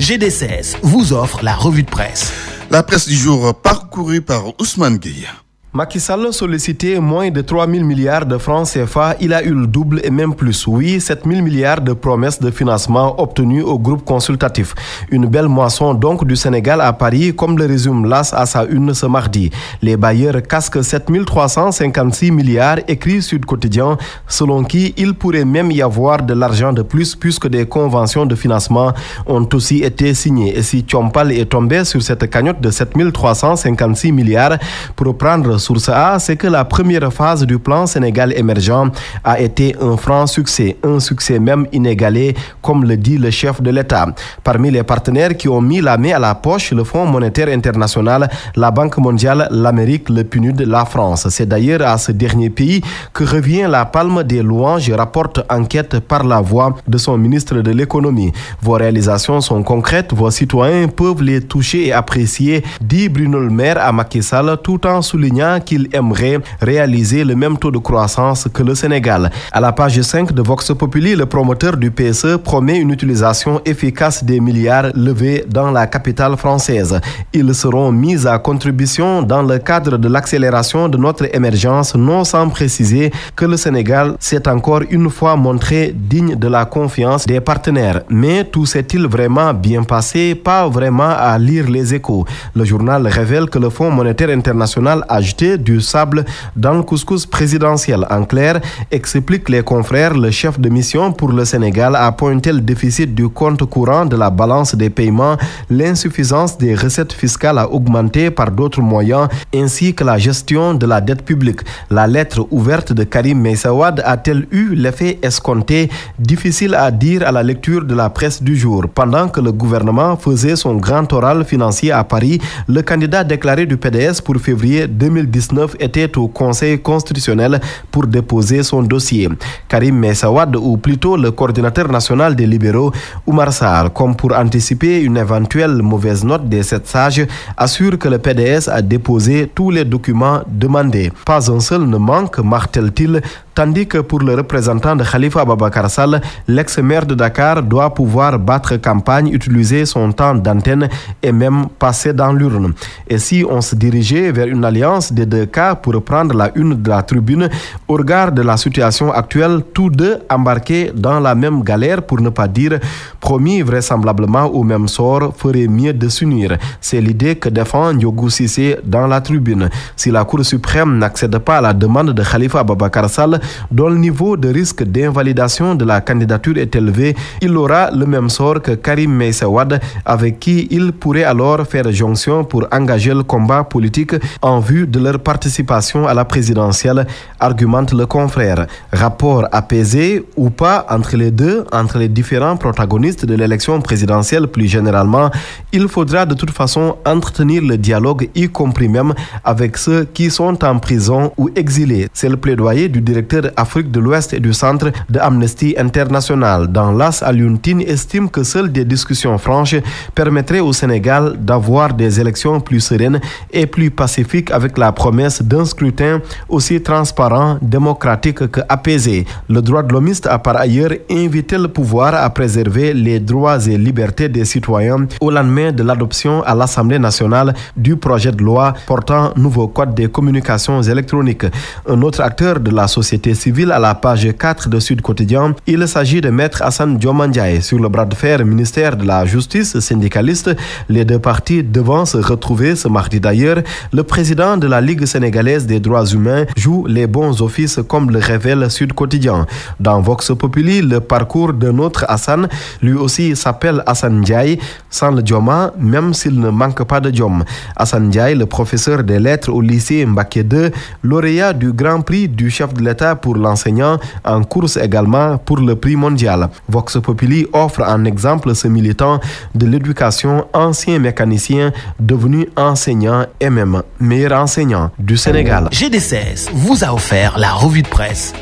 GD16 vous offre la revue de presse. La presse du jour parcourue par Ousmane Gueye. Macky Sall sollicitait moins de 3 000 milliards de francs CFA. Il a eu le double et même plus. Oui, 7 000 milliards de promesses de financement obtenues au groupe consultatif. Une belle moisson donc du Sénégal à Paris, comme le résume l'AS à sa une ce mardi. Les bailleurs casquent 7 356 milliards, écrit Sud Quotidien, selon qui il pourrait même y avoir de l'argent de plus puisque des conventions de financement ont aussi été signées. Et si Tchompal est tombé sur cette cagnotte de 7 356 milliards, pour prendre source A, c'est que la première phase du plan Sénégal émergent a été un franc succès, un succès même inégalé, comme le dit le chef de l'État. Parmi les partenaires qui ont mis la main à la poche, le Fonds monétaire international, la Banque mondiale, l'Amérique, le PNUD, la France. C'est d'ailleurs à ce dernier pays que revient la palme des louanges, rapporte enquête par la voix de son ministre de l'économie. Vos réalisations sont concrètes, vos citoyens peuvent les toucher et apprécier, dit Bruno Le Maire à Macky Sall, tout en soulignant qu'il aimerait réaliser le même taux de croissance que le Sénégal. À la page 5 de Vox Populi, le promoteur du PSE promet une utilisation efficace des milliards levés dans la capitale française. Ils seront mis à contribution dans le cadre de l'accélération de notre émergence, non sans préciser que le Sénégal s'est encore une fois montré digne de la confiance des partenaires. Mais tout s'est-il vraiment bien passé? Pas vraiment à lire les Échos. Le journal révèle que le Fonds monétaire international a jeté du sable dans le couscous présidentiel. En clair, explique les confrères, le chef de mission pour le Sénégal a pointé le déficit du compte courant de la balance des paiements, l'insuffisance des recettes fiscales a augmenté par d'autres moyens, ainsi que la gestion de la dette publique. La lettre ouverte de Karim Meïssa Wade a-t-elle eu l'effet escompté? Difficile à dire à la lecture de la presse du jour. Pendant que le gouvernement faisait son grand oral financier à Paris, le candidat déclaré du PDS pour février 2019 était au Conseil constitutionnel pour déposer son dossier. Karim Meïssa Wade, ou plutôt le coordinateur national des libéraux, Oumar Sarr, comme pour anticiper une éventuelle mauvaise note des 7 sages, assure que le PDS a déposé tous les documents demandés. Pas un seul ne manque, martèle-t-il, tandis que pour le représentant de Khalifa Ababacar Sall, l'ex-maire de Dakar doit pouvoir battre campagne, utiliser son temps d'antenne et même passer dans l'urne. Et si on se dirigeait vers une alliance des deux cas pour prendre la une de la tribune, au regard de la situation actuelle, tous deux embarqués dans la même galère, pour ne pas dire promis vraisemblablement au même sort, ferait mieux de s'unir. C'est l'idée que défend Ndiogou Cissé dans la tribune. Si la Cour suprême n'accède pas à la demande de Khalifa Ababacar Sall, dont le niveau de risque d'invalidation de la candidature est élevé, il aura le même sort que Karim Meïssa Wade, avec qui il pourrait alors faire jonction pour engager le combat politique en vue de leur participation à la présidentielle, argumente le confrère. Rapport apaisé ou pas entre les deux, entre les différents protagonistes de l'élection présidentielle plus généralement, il faudra de toute façon entretenir le dialogue, y compris même avec ceux qui sont en prison ou exilés. C'est le plaidoyer du directeur Afrique de l'Ouest et du Centre de Amnesty International. Dans l'AS, Alioune Tine estime que seules des discussions franches permettraient au Sénégal d'avoir des élections plus sereines et plus pacifiques, avec la promesse d'un scrutin aussi transparent, démocratique que apaisé. Le droit de l'homiste a par ailleurs invité le pouvoir à préserver les droits et libertés des citoyens au lendemain de l'adoption à l'Assemblée nationale du projet de loi portant nouveau code des communications électroniques. Un autre acteur de la société civile à la page 4 de Sud Quotidien, il s'agit de Maître Assane Dioma Ndiaye. Sur le bras de fer ministère de la Justice syndicaliste, les deux partis devant se retrouver ce mardi d'ailleurs, le président de la Ligue sénégalaise des droits humains joue les bons offices, comme le révèle Sud Quotidien. Dans Vox Populi, le parcours d'un autre Assane, lui aussi s'appelle Assane Ndiaye, sans le Dioma, même s'il ne manque pas de Diom. Assane Ndiaye, le professeur des lettres au lycée Mbacké II, lauréat du Grand Prix du chef de l'État pour l'enseignant, en course également pour le prix mondial. Vox Populi offre en exemple ce militant de l'éducation, ancien mécanicien, devenu enseignant et même meilleur enseignant du Sénégal. GD16 vous a offert la revue de presse.